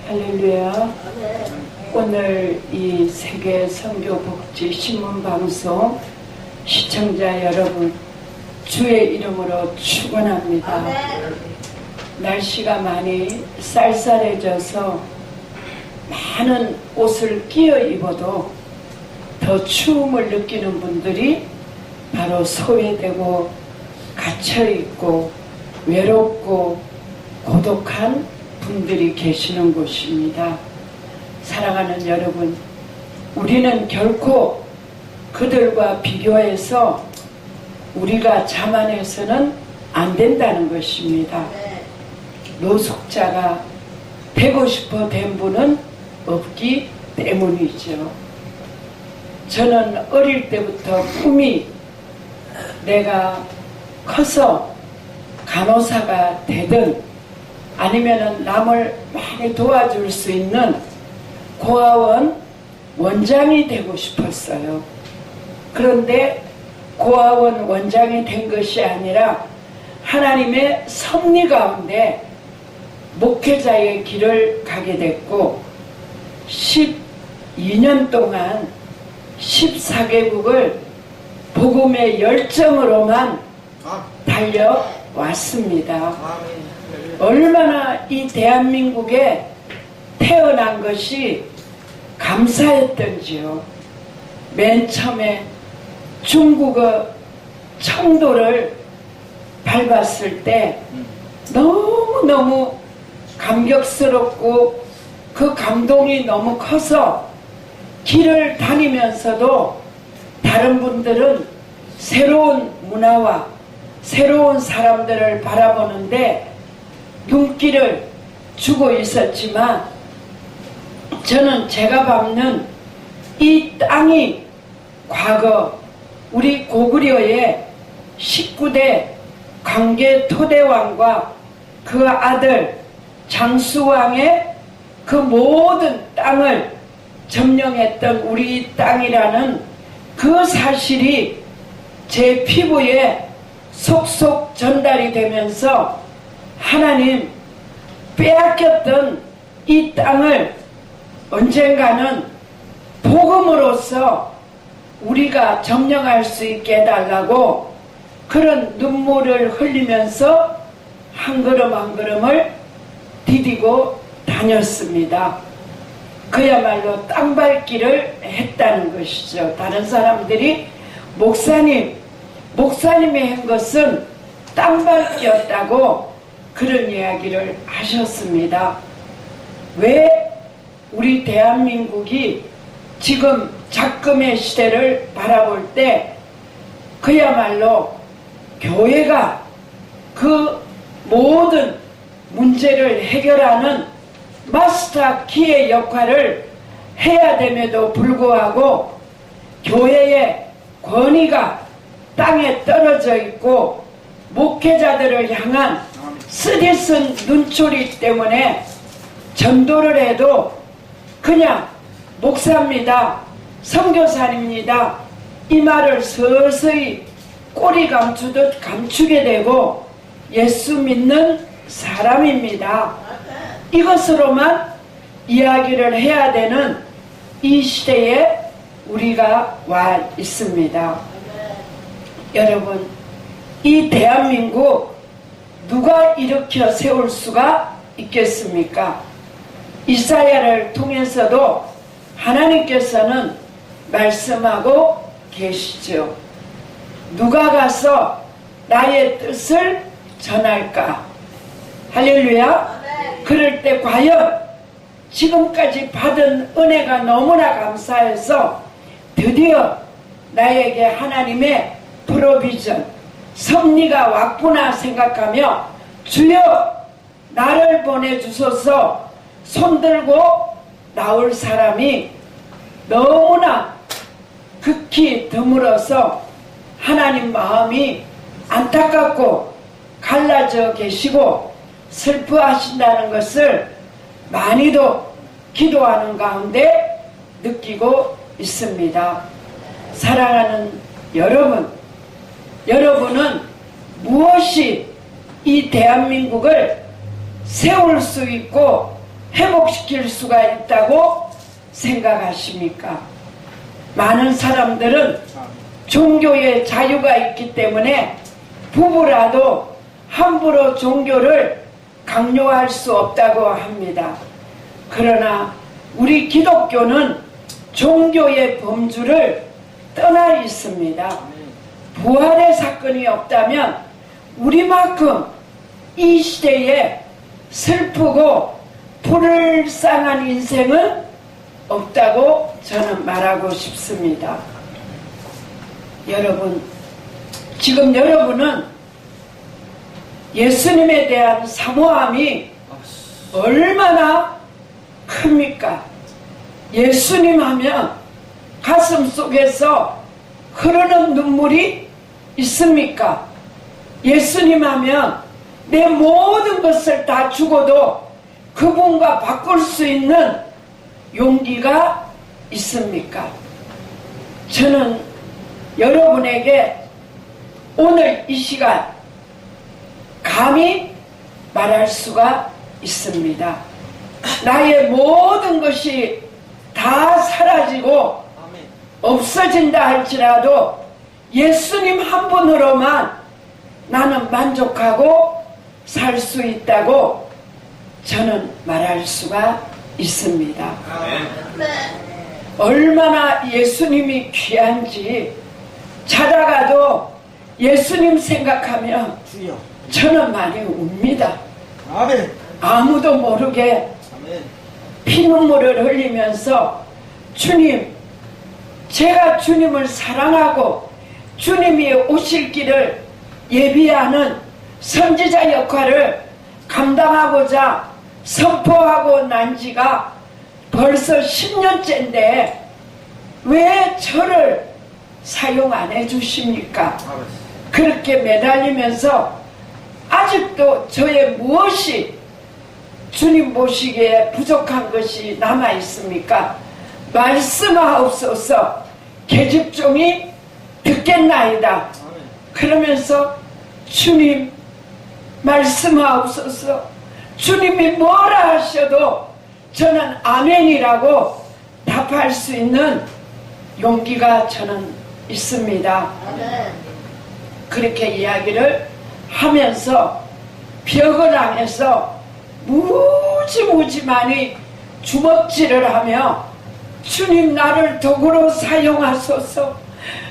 할렐루야. 오늘 이 세계 선교 복지 신문 방송 시청자 여러분, 주의 이름으로 축원합니다. 날씨가 많이 쌀쌀해져서 많은 옷을 끼어 입어도 더 추움을 느끼는 분들이 바로 소외되고 갇혀있고 외롭고 고독한 분들이 계시는 곳입니다. 사랑하는 여러분, 우리는 결코 그들과 비교해서 우리가 자만해서는 안 된다는 것입니다. 노숙자가 되고 싶어 된 분은 없기 때문이죠. 저는 어릴 때부터 꿈이 내가 커서 간호사가 되든 아니면은 남을 많이 도와줄 수 있는 고아원 원장이 되고 싶었어요. 그런데 고아원 원장이 된 것이 아니라 하나님의 섭리 가운데 목회자의 길을 가게 됐고 12년 동안 14개국을 복음의 열정으로만 달려왔습니다. 얼마나 이 대한민국에 태어난 것이 감사했던지요. 맨 처음에 중국어 청도를 밟았을 때 너무너무 감격스럽고 그 감동이 너무 커서 길을 다니면서도 다른 분들은 새로운 문화와 새로운 사람들을 바라보는데 눈길을 주고 있었지만 저는 제가 밟는 이 땅이 과거 우리 고구려의 19대 광개 토대왕과 그 아들 장수왕의 그 모든 땅을 점령했던 우리 땅이라는 그 사실이 제 피부에 속속 전달이 되면서 하나님 빼앗겼던 이 땅을 언젠가는 복음으로써 우리가 점령할 수 있게 해달라고 그런 눈물을 흘리면서 한 걸음 한 걸음을 디디고 다녔습니다. 그야말로 땅밟기를 했다는 것이죠. 다른 사람들이 목사님이 한 것은 땅밟기였다고 그런 이야기를 하셨습니다. 왜 우리 대한민국이 지금 작금의 시대를 바라볼 때 그야말로 교회가 그 모든 문제를 해결하는 마스터 키의 역할을 해야 됨에도 불구하고 교회의 권위가 땅에 떨어져 있고 목회자들을 향한 쓰디쓴 눈초리 때문에 전도를 해도 그냥 목사입니다, 선교사입니다 이 말을 서서히 꼬리 감추듯 감추게 되고 예수 믿는 사람입니다, 이것으로만 이야기를 해야 되는 이 시대에 우리가 와 있습니다. 여러분, 이 대한민국 누가 일으켜 세울 수가 있겠습니까? 이사야를 통해서도 하나님께서는 말씀하고 계시죠. 누가 가서 나의 뜻을 전할까? 할렐루야. 그럴 때 과연 지금까지 받은 은혜가 너무나 감사해서 드디어 나에게 하나님의 프로비전 섭리가 왔구나 생각하며 주여 나를 보내주소서 손들고 나올 사람이 너무나 극히 드물어서 하나님 마음이 안타깝고 갈라져 계시고 슬퍼하신다는 것을 많이도 기도하는 가운데 느끼고 있습니다. 사랑하는 여러분, 여러분은 무엇이 이 대한민국을 세울 수 있고 회복시킬 수가 있다고 생각하십니까? 많은 사람들은 종교에 자유가 있기 때문에 부부라도 함부로 종교를 강요할 수 없다고 합니다. 그러나 우리 기독교는 종교의 범주를 떠나 있습니다. 부활의 사건이 없다면 우리만큼 이 시대에 슬프고 불쌍한 인생은 없다고 저는 말하고 싶습니다. 여러분, 지금 여러분은 예수님에 대한 사모함이 얼마나 큽니까? 예수님 하면 가슴 속에서 흐르는 눈물이 있습니까? 예수님 하면 내 모든 것을 다 주고도 그분과 바꿀 수 있는 용기가 있습니까? 저는 여러분에게 오늘 이 시간 감히 말할 수가 있습니다. 나의 모든 것이 다 사라지고 없어진다 할지라도 예수님 한 분으로만 나는 만족하고 살 수 있다고 저는 말할 수가 있습니다. 얼마나 예수님이 귀한지 찾아가도 예수님 생각하면 저는 많이 웁니다. 아무도 모르게 피눈물을 흘리면서 주님, 제가 주님을 사랑하고 주님이 오실 길을 예비하는 선지자 역할을 감당하고자 선포하고 난 지가 벌써 10년째인데 왜 저를 사용 안 해주십니까? 그렇게 매달리면서 아직도 저의 무엇이 주님 보시기에 부족한 것이 남아 있습니까? 말씀하옵소서. 계집종이 듣겠나이다. 그러면서 주님 말씀하옵소서. 주님이 뭐라 하셔도 저는 아멘이라고 답할 수 있는 용기가 저는 있습니다. 그렇게 이야기를 하면서 벽을 향해서 무지 많이 주먹질을 하며 주님 나를 도구로 사용하소서.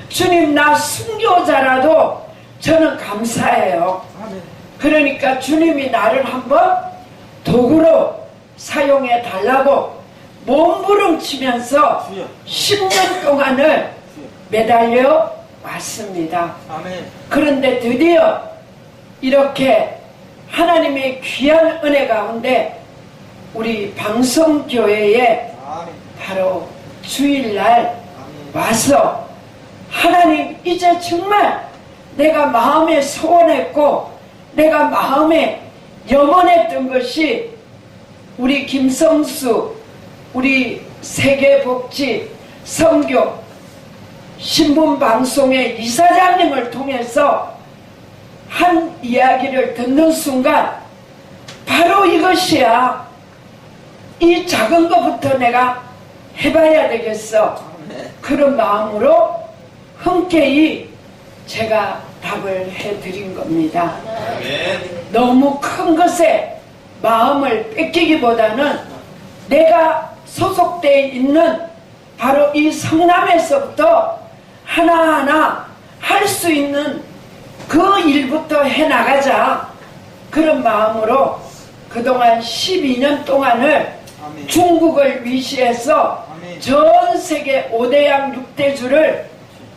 주님 나 순교자라도 저는 감사해요. 그러니까 주님이 나를 한번 도구로 사용해 달라고 몸부림치면서 10년 동안을 매달려 왔습니다. 그런데 드디어 이렇게 하나님의 귀한 은혜 가운데 우리 방송교회에 바로 주일날 와서 하나님 이제 정말 내가 마음에 소원했고 내가 마음에 염원했던 것이 우리 김성수 우리 세계복지 선교 신문방송의 이사장님을 통해서 한 이야기를 듣는 순간 바로 이것이야. 이 작은 것부터 내가 해봐야 되겠어. 그런 마음으로 흔쾌히 제가 답을 해드린 겁니다. 너무 큰 것에 마음을 뺏기기보다는 내가 소속되어 있는 바로 이 성남에서부터 하나하나 할 수 있는 그 일부터 해나가자. 그런 마음으로 그동안 12년 동안을 중국을 위시해서 전 세계 5대양 6대주를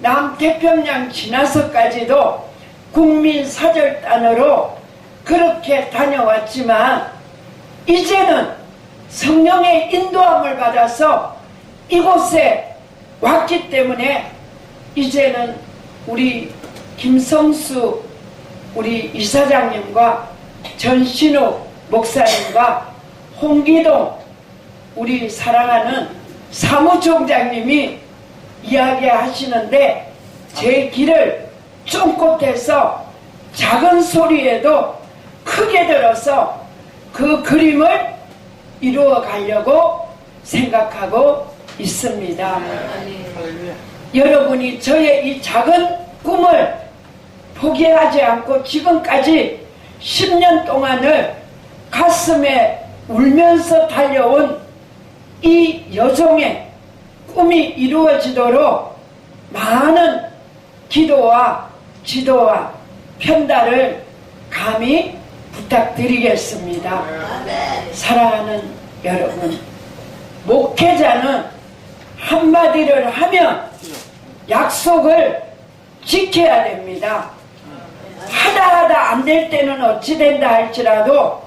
남태평양 지나서까지도 국민사절단으로 그렇게 다녀왔지만 이제는 성령의 인도함을 받아서 이곳에 왔기 때문에 이제는 우리 김성수 우리 이사장님과 전신우 목사님과 홍기동 우리 사랑하는 사무총장님이 이야기하시는데 제 귀를 쫑긋해서 작은 소리에도 크게 들어서 그 그림을 이루어 가려고 생각하고 있습니다. 할렐루야. 여러분이 저의 이 작은 꿈을 포기하지 않고 지금까지 10년 동안을 가슴에 울면서 달려온 이 여종의 꿈이 이루어지도록 많은 기도와 지도와 편달을 감히 부탁드리겠습니다. 사랑하는 여러분, 목회자는 한마디를 하면 약속을 지켜야 됩니다. 하다 안 될 때는 어찌 된다 할지라도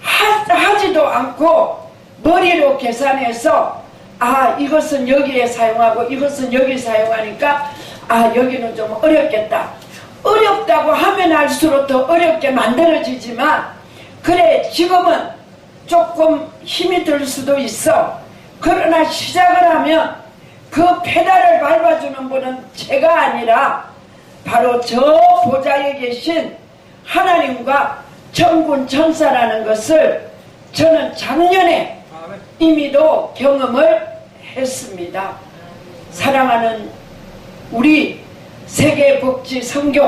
하지도 않고 머리로 계산해서 이것은 여기에 사용하고 이것은 여기 사용하니까 여기는 좀 어렵겠다. 어렵다고 하면 할수록 더 어렵게 만들어지지만 그래 지금은 조금 힘이 들 수도 있어. 그러나 시작을 하면 그 페달을 밟아주는 분은 제가 아니라 바로 저 보좌에 계신 하나님과 천군 천사라는 것을 저는 작년에 이미도 경험을 했습니다. 사랑하는 우리 세계복지선교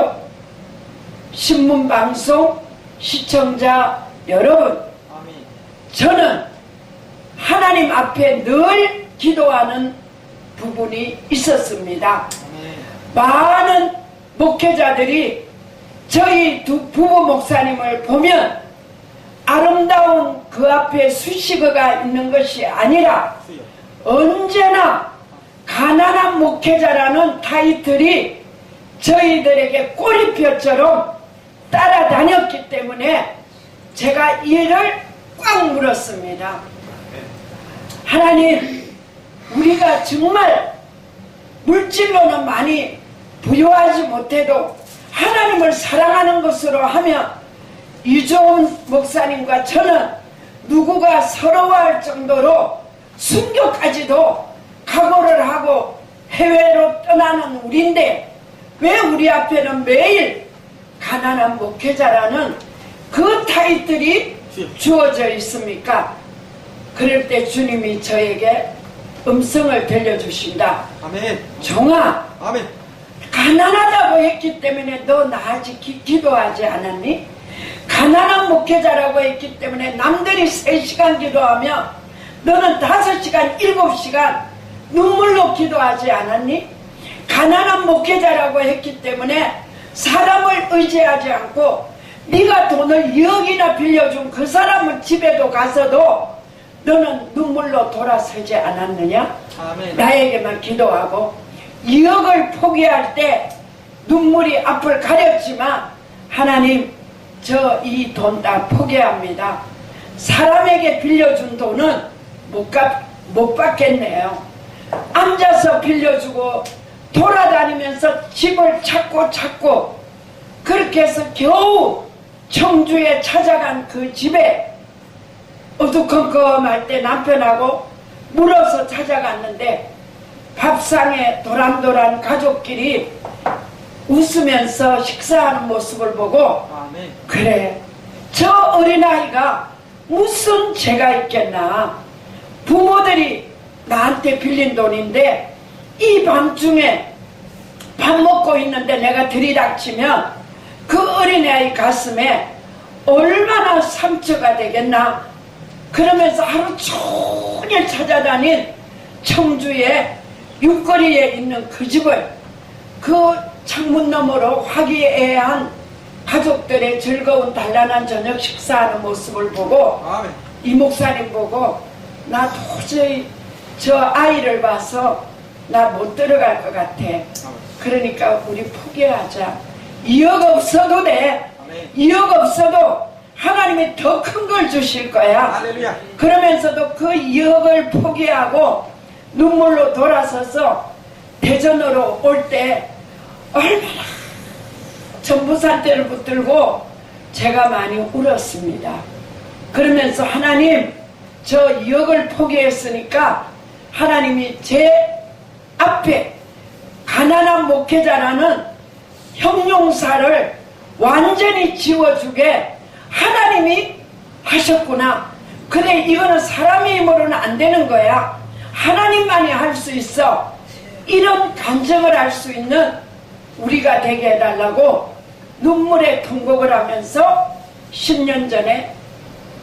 신문방송 시청자 여러분, 저는 하나님 앞에 늘 기도하는 부분이 있었습니다. 많은 목회자들이 저희 두 부부 목사님을 보면 아름다운 그 앞에 수식어가 있는 것이 아니라 언제나 가난한 목회자라는 타이틀이 저희들에게 꼬리표처럼 따라다녔기 때문에 제가 이를 꽉 물었습니다. 하나님, 우리가 정말 물질로는 많이 부유하지 못해도 하나님을 사랑하는 것으로 하면 이종훈 목사님과 저는 누구가 서러워할 정도로 순교까지도 각오를 하고 해외로 떠나는 우리인데 왜 우리 앞에는 매일 가난한 목회자라는 그 타이틀이 주어져 있습니까? 그럴 때 주님이 저에게 음성을 들려주신다. 아멘. 종아, 아멘. 가난하다고 했기 때문에 너 나아지 기도하지 않았니? 가난한 목회자라고 했기 때문에 남들이 3시간 기도하면 너는 5시간, 7시간 눈물로 기도하지 않았니? 가난한 목회자라고 했기 때문에 사람을 의지하지 않고 네가 돈을 2억이나 빌려준 그 사람은 집에도 가서도 너는 눈물로 돌아서지 않았느냐? 아멘. 나에게만 기도하고 2억을 포기할 때 눈물이 앞을 가렸지만 하나님, 저 이 돈 다 포기합니다. 사람에게 빌려준 돈은 못 받겠네요. 앉아서 빌려주고 돌아다니면서 집을 찾고 그렇게 해서 겨우 청주에 찾아간 그 집에 어두컴컴할 때 남편하고 물어서 찾아갔는데 밥상에 도란도란 가족끼리 웃으면서 식사하는 모습을 보고 아멘. 그래, 저 어린아이가 무슨 죄가 있겠나. 부모들이 나한테 빌린 돈인데 이 밤중에 밥 먹고 있는데 내가 들이닥치면 그 어린아이 가슴에 얼마나 상처가 되겠나. 그러면서 하루 종일 찾아다닌 청주의 육거리에 있는 그 집을 그 창문 너머로 화기애애한 가족들의 즐거운 단란한 저녁 식사하는 모습을 보고 아멘. 이 목사님 보고 나 도저히 저 아이를 봐서 나 못 들어갈 것 같아. 그러니까 우리 포기하자. 2억 없어도 돼. 아멘. 2억 없어도 하나님이 더 큰 걸 주실 거야. 할렐루야. 그러면서도 그 2억을 포기하고 눈물로 돌아서서 대전으로 올 때 얼마나 전부산대를 붙들고 제가 많이 울었습니다. 그러면서 하나님, 저 2억을 포기했으니까 하나님이 제 앞에 가난한 목회자라는 형용사를 완전히 지워주게 하나님이 하셨구나. 근데 이거는 사람의 힘으로는 안 되는 거야. 하나님만이 할 수 있어. 이런 간증을 할 수 있는 우리가 되게 해달라고 눈물의 통곡을 하면서 10년 전에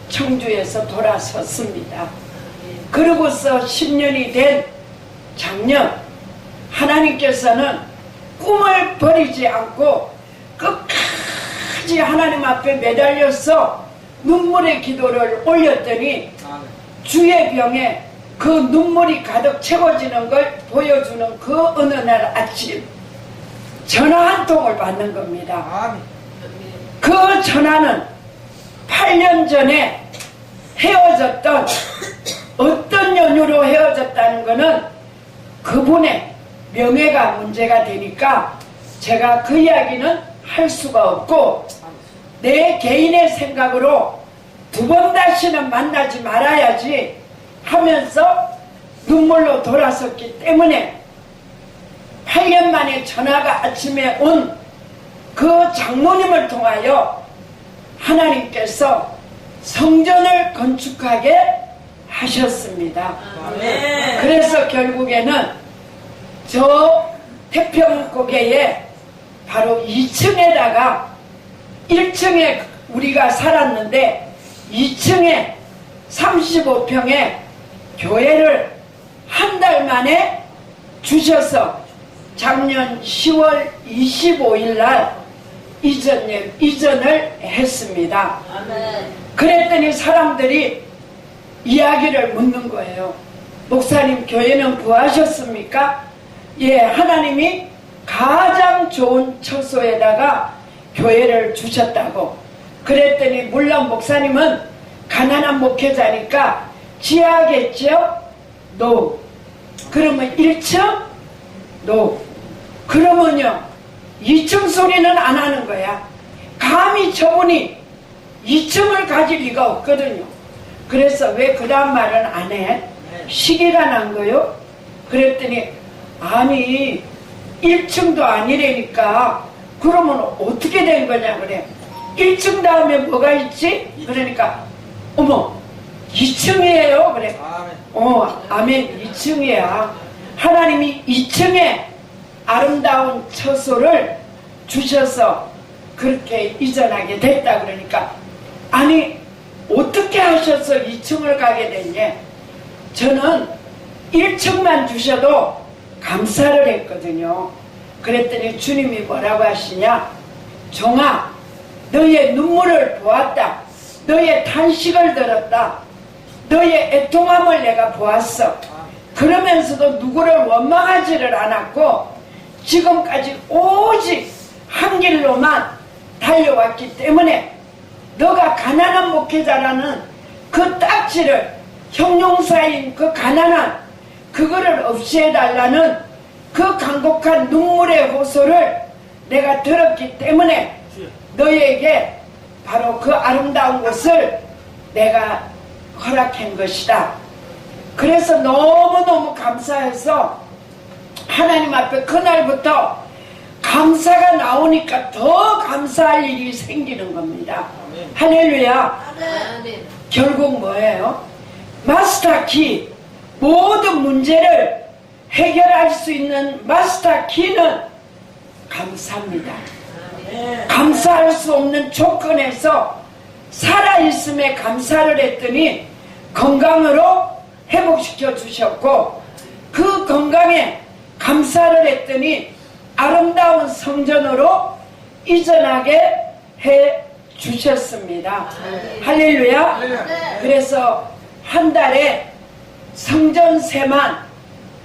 청주에서 돌아섰습니다. 그러고서 10년이 된 작년 하나님께서는 꿈을 버리지 않고 끝까지 하나님 앞에 매달려서 눈물의 기도를 올렸더니 주의 병에 그 눈물이 가득 채워지는 걸 보여주는 그 어느 날 아침 전화 한 통을 받는 겁니다. 그 전화는 8년 전에 헤어졌던 어떤 연유로 헤어졌다는 거는 그분의 명예가 문제가 되니까 제가 그 이야기는 할 수가 없고 내 개인의 생각으로 두 번 다시는 만나지 말아야지 하면서 눈물로 돌아섰기 때문에 8년 만에 전화가 아침에 온 그 장모님을 통하여 하나님께서 성전을 건축하게 하셨습니다. 그래서 결국에는 저 태평고개에 바로 2층에다가 1층에 우리가 살았는데 2층에 35평의 교회를 한 달 만에 주셔서 작년 10월 25일 날 이전을 했습니다. 그랬더니 사람들이 이야기를 묻는 거예요. 목사님, 교회는 구하셨습니까? 예, 하나님이 가장 좋은 처소에다가 교회를 주셨다고. 그랬더니 물론 목사님은 가난한 목회자니까 지하겠죠? No. 그러면 1층? No. 그러면요 2층 소리는 안 하는 거야. 감히 저분이 2층을 가질 리가 없거든요. 그래서 왜 그 다음 말은 안 해? 시기가 난 거요? 그랬더니 아니 1층도 아니라니까 그러면 어떻게 된 거냐 그래. 1층 다음에 뭐가 있지? 그러니까 어머 2층이에요 그래. 아멘 2층이야. 하나님이 2층에 아름다운 처소를 주셔서 그렇게 이전하게 됐다. 그러니까 아니 어떻게 하셔서 2층을 가게 됐냐. 저는 1층만 주셔도 감사를 했거든요. 그랬더니 주님이 뭐라고 하시냐. 종아, 너의 눈물을 보았다. 너의 탄식을 들었다. 너의 애통함을 내가 보았어. 그러면서도 누구를 원망하지를 않았고 지금까지 오직 한 길로만 달려왔기 때문에 너가 가난한 목회자라는 그 딱지를 형용사인 그 가난한 그거를 없이 해달라는 그 간곡한 눈물의 호소를 내가 들었기 때문에 너에게 바로 그 아름다운 곳을 내가 허락한 것이다. 그래서 너무너무 감사해서 하나님 앞에 그날부터 감사가 나오니까 더 감사할 일이 생기는 겁니다. 아멘. 할렐루야. 아멘. 결국 뭐예요? 마스터키, 모든 문제를 해결할 수 있는 마스터키는 감사입니다. 아멘. 감사할 수 없는 조건에서 살아있음에 감사를 했더니 건강으로 회복시켜 주셨고 그 건강에 감사를 했더니 아름다운 성전으로 이전하게 해 주셨습니다. 할렐루야. 그래서 한 달에 성전세만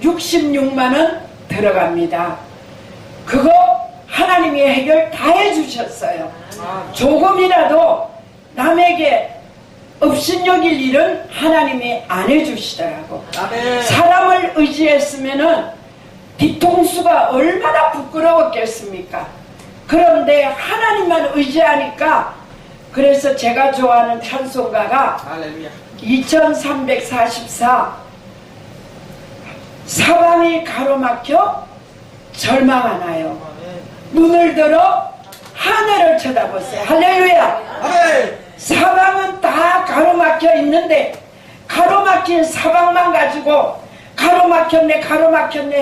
66만 원 들어갑니다. 그거 하나님이 해결 다 해주셨어요. 조금이라도 남에게 업신여길 일은 하나님이 안 해주시더라고. 사람을 의지했으면은 뒤통수가 얼마나 부끄러웠겠습니까? 그런데 하나님만 의지하니까. 그래서 제가 좋아하는 찬송가가 2344 사방이 가로막혀 절망하나요. 눈을 들어 하늘을 쳐다보세요. 할렐루야. 사방은 다 가로막혀 있는데 가로막힌 사방만 가지고 가로막혔네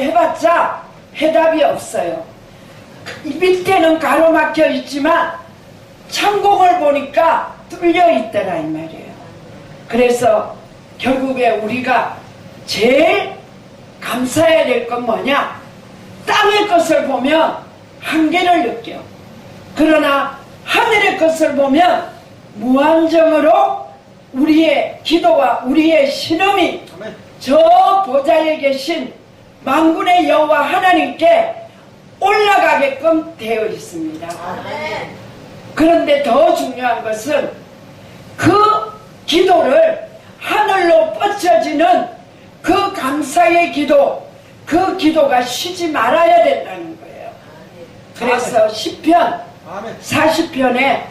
해봤자 해답이 없어요. 밑에는 가로막혀 있지만 창공을 보니까 뚫려 있더라 이 말이에요. 그래서 결국에 우리가 제일 감사해야 될 건 뭐냐? 땅의 것을 보면 한계를 느껴. 그러나 하늘의 것을 보면 무한정으로 우리의 기도와 우리의 신음이 저 보좌에 계신 만군의 여호와 하나님께 올라가게끔 되어 있습니다. 그런데 더 중요한 것은 그 기도를 하늘로 뻗쳐지는 그 감사의 기도, 그 기도가 쉬지 말아야 된다는 거예요. 그래서 시편 40편에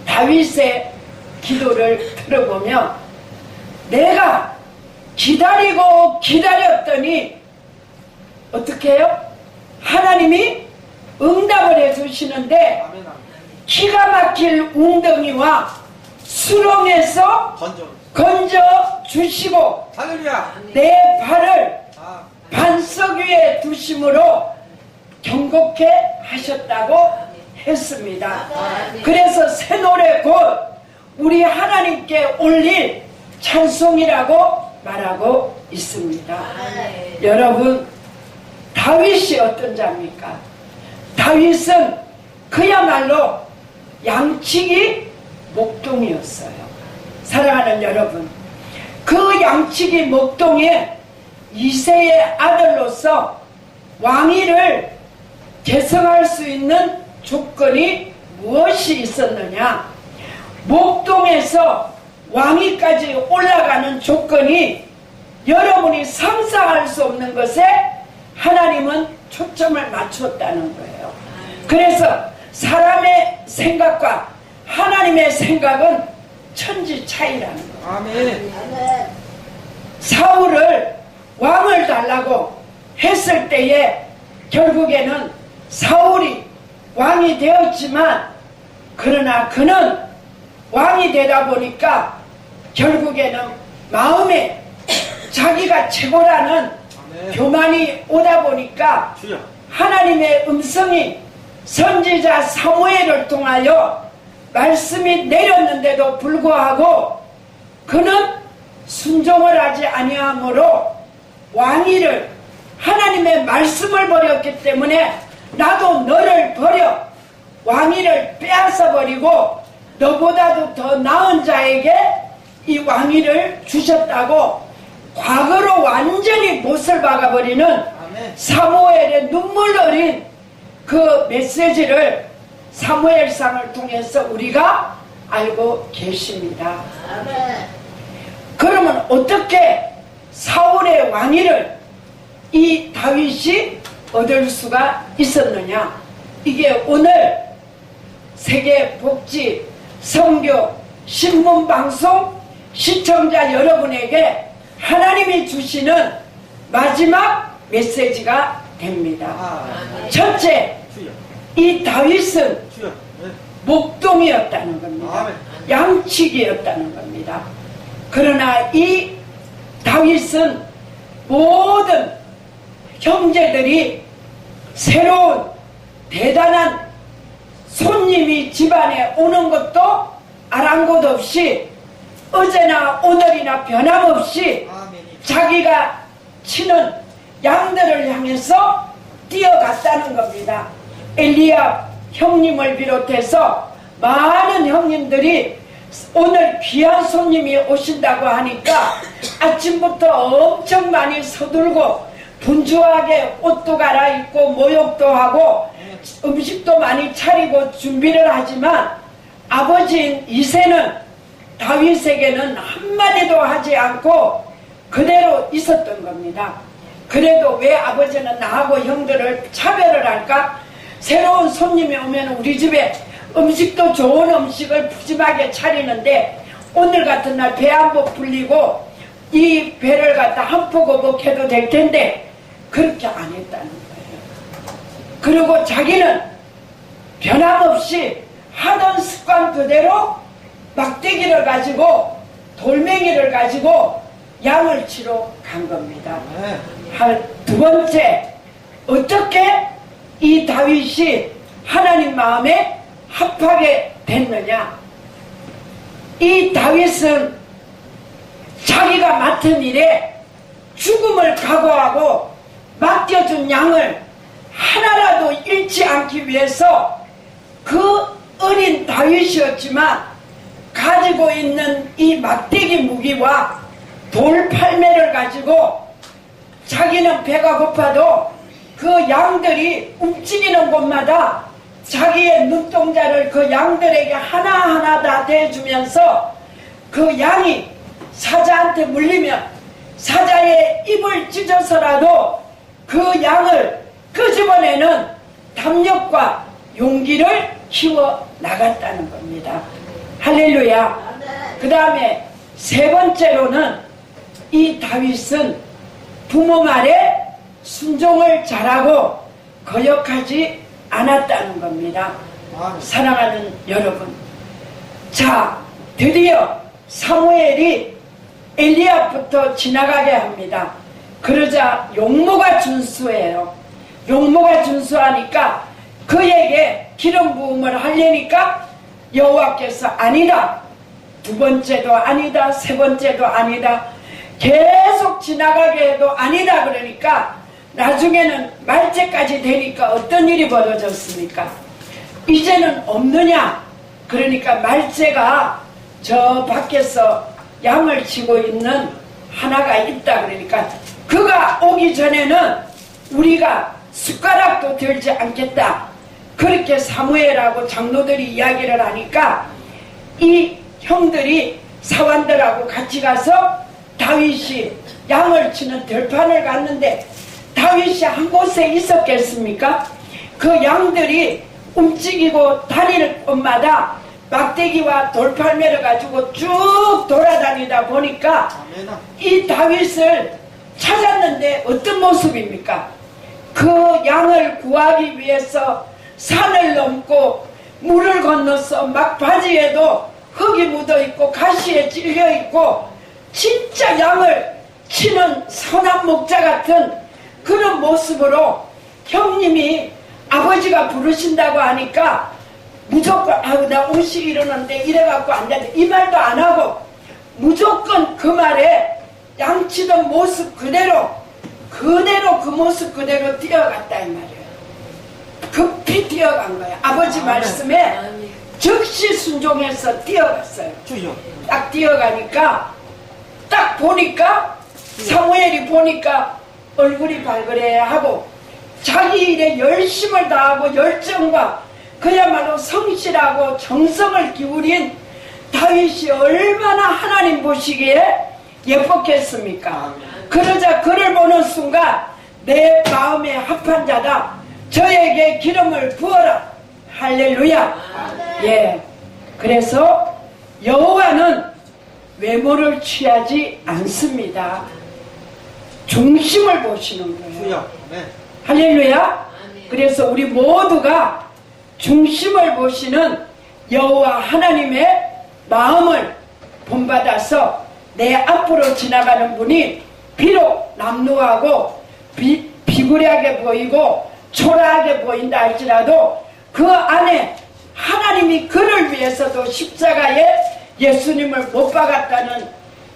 다윗의 기도를 들어보면 내가 기다리고 기다렸더니 어떻게 해요? 하나님이 응답을 해주시는데 기가 막힐 웅덩이와 수렁에서 건져 주시고 내 발을 반석 위에 두심으로 경고케 하셨다고 했습니다. 그래서 새 노래 곧 우리 하나님께 올릴 찬송이라고 말하고 있습니다. 여러분, 다윗이 어떤 자입니까? 다윗은 그야말로 양치기 목동이었어요. 사랑하는 여러분, 그 양치기 목동의 이새의 아들로서 왕위를 계승할 수 있는 조건이 무엇이 있었느냐? 목동에서 왕위까지 올라가는 조건이 여러분이 상상할 수 없는 것에 하나님은 초점을 맞췄다는 거예요. 그래서 사람의 생각과 하나님의 생각은 천지 차이라는 거예요. 아멘. 사울을 왕을 달라고 했을 때에 결국에는 사울이 왕이 되었지만 그러나 그는 왕이 되다 보니까 결국에는 마음에 자기가 최고라는 교만이 오다 보니까 하나님의 음성이 선지자 사무엘을 통하여 말씀이 내렸는데도 불구하고 그는 순종을 하지 아니하므로 왕위를 하나님의 말씀을 버렸기 때문에 나도 너를 버려 왕위를 빼앗아 버리고 너보다도 더 나은 자에게 이 왕위를 주셨다고 과거로 완전히 못을 박아버리는 사무엘의 눈물 어린 그 메시지를 사무엘상을 통해서 우리가 알고 계십니다. 그러면 어떻게 사울의 왕위를 이 다윗이 얻을 수가 있었느냐? 이게 오늘 세계복지 선교 신문방송 시청자 여러분에게 하나님이 주시는 마지막 메시지가 됩니다. 첫째, 이 다윗은 목동이었다는 겁니다. 양치기였다는 겁니다. 그러나 이 다윗은 모든 형제들이 새로운 대단한 손님이 집안에 오는 것도 아랑곳 없이 어제나 오늘이나 변함없이 자기가 치는 양들을 향해서 뛰어갔다는 겁니다. 엘리압 형님을 비롯해서 많은 형님들이 오늘 귀한 손님이 오신다고 하니까 아침부터 엄청 많이 서둘고 분주하게 옷도 갈아입고 모욕도 하고 음식도 많이 차리고 준비를 하지만 아버지인 이새는 다윗에게는 한마디도 하지 않고 그대로 있었던 겁니다. 그래도 왜 아버지는 나하고 형들을 차별을 할까? 새로운 손님이 오면 우리 집에 음식도 좋은 음식을 푸짐하게 차리는데 오늘 같은 날 배 한 번 불리고 이 배를 갖다 한 폭 어복해도 될 텐데 그렇게 안 했다는 거예요. 그리고 자기는 변함없이 하던 습관 그대로 막대기를 가지고 돌멩이를 가지고 양을 치러 간 겁니다. 두 번째, 어떻게 이 다윗이 하나님 마음에 합하게 됐느냐? 이 다윗은 자기가 맡은 일에 죽음을 각오하고 맡겨준 양을 하나라도 잃지 않기 위해서 그 어린 다윗이었지만 가지고 있는 이 막대기 무기와 돌팔매를 가지고 자기는 배가 고파도 그 양들이 움직이는 곳마다 자기의 눈동자를 그 양들에게 하나하나 다 대주면서 그 양이 사자한테 물리면 사자의 입을 찢어서라도 그 양을 끄집어내는 담력과 용기를 키워 나갔다는 겁니다. 할렐루야. 그 다음에 세 번째로는 이 다윗은 부모 말에 순종을 잘하고 거역하지 않았다는 겁니다. 사랑하는 여러분, 자, 드디어 사무엘이 엘리압부터 지나가게 합니다. 그러자 용모가 준수해요. 용모가 준수하니까 그에게 기름 부음을 하려니까 여호와께서 아니다, 두 번째도 아니다, 세 번째도 아니다, 계속 지나가게 해도 아니다. 그러니까 나중에는 말째까지 되니까 어떤 일이 벌어졌습니까? 이제는 없느냐? 그러니까 말째가 저 밖에서 양을 치고 있는 하나가 있다. 그러니까 그가 오기 전에는 우리가 숟가락도 들지 않겠다. 그렇게 사무엘하고 장로들이 이야기를 하니까 이 형들이 사환들하고 같이 가서 다윗이 양을 치는 들판을 갔는데 다윗이 한 곳에 있었겠습니까? 그 양들이 움직이고 다닐 곳마다 막대기와 돌팔매를 가지고 쭉 돌아다니다 보니까 이 다윗을 찾았는데 어떤 모습입니까? 그 양을 구하기 위해서 산을 넘고 물을 건너서 막바지에도 흙이 묻어있고 가시에 찔려있고 진짜 양을 치는 선한 목자 같은 그런 모습으로 형님이 아버지가 부르신다고 하니까 무조건 아우 나 옷이 이러는데 이래갖고 안 된다 이 말도 안 하고 무조건 그 말에 양치던 모습 그대로 그 모습 그대로 뛰어갔다 이 말이에요. 급히 뛰어간 거야. 아버지 말씀에 즉시 순종해서 뛰어갔어요. 딱 뛰어가니까 딱 보니까 사무엘이 보니까 얼굴이 발그레하고 자기 일에 열심을 다하고 열정과 그야말로 성실하고 정성을 기울인 다윗이 얼마나 하나님 보시기에 예뻤겠습니까? 그러자 그를 보는 순간 내 마음에 합한 자다, 저에게 기름을 부어라. 할렐루야. 예. 그래서 여호와는 외모를 취하지 않습니다. 중심을 보시는 거예요. 할렐루야. 그래서 우리 모두가 중심을 보시는 여호와 하나님의 마음을 본받아서 내 앞으로 지나가는 분이 비록 남루하고 비굴하게 보이고 초라하게 보인다 할지라도 그 안에 하나님이 그를 위해서도 십자가에 예수님을 못 박았다는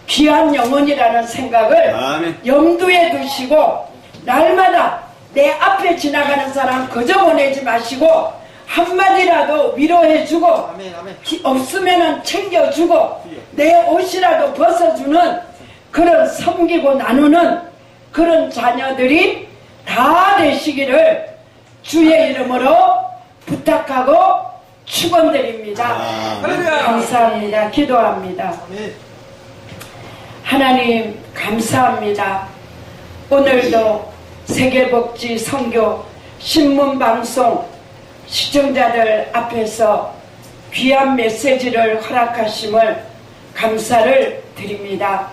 귀한 영혼이라는 생각을 염두에 두시고 날마다 내 앞에 지나가는 사람 그저 보내지 마시고 한마디라도 위로해주고 없으면 챙겨주고 내 옷이라도 벗어주는 그런 섬기고 나누는 그런 자녀들이 다 되시기를 주의 이름으로 부탁하고 축원드립니다. 감사합니다. 기도합니다. 하나님 감사합니다. 오늘도 세계복지 선교 신문방송 시청자들 앞에서 귀한 메시지를 허락하심을 감사를 드립니다.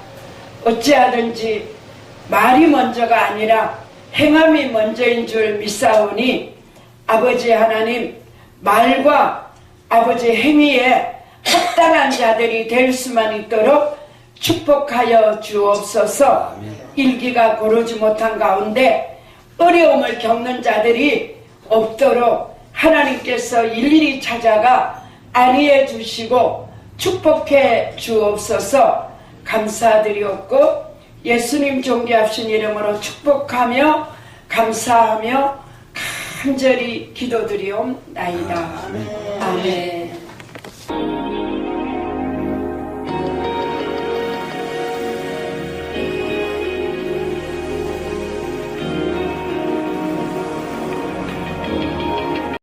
어찌하든지 말이 먼저가 아니라 행함이 먼저인 줄 믿사오니 아버지 하나님 말과 아버지 행위에 합당한 자들이 될 수만 있도록 축복하여 주옵소서. 일기가 고르지 못한 가운데 어려움을 겪는 자들이 없도록 하나님께서 일일이 찾아가 안위해 주시고 축복해 주옵소서. 감사드리옵고 예수님 존귀하신 이름으로 축복하며 감사하며 간절히 기도드리옵나이다. 아멘.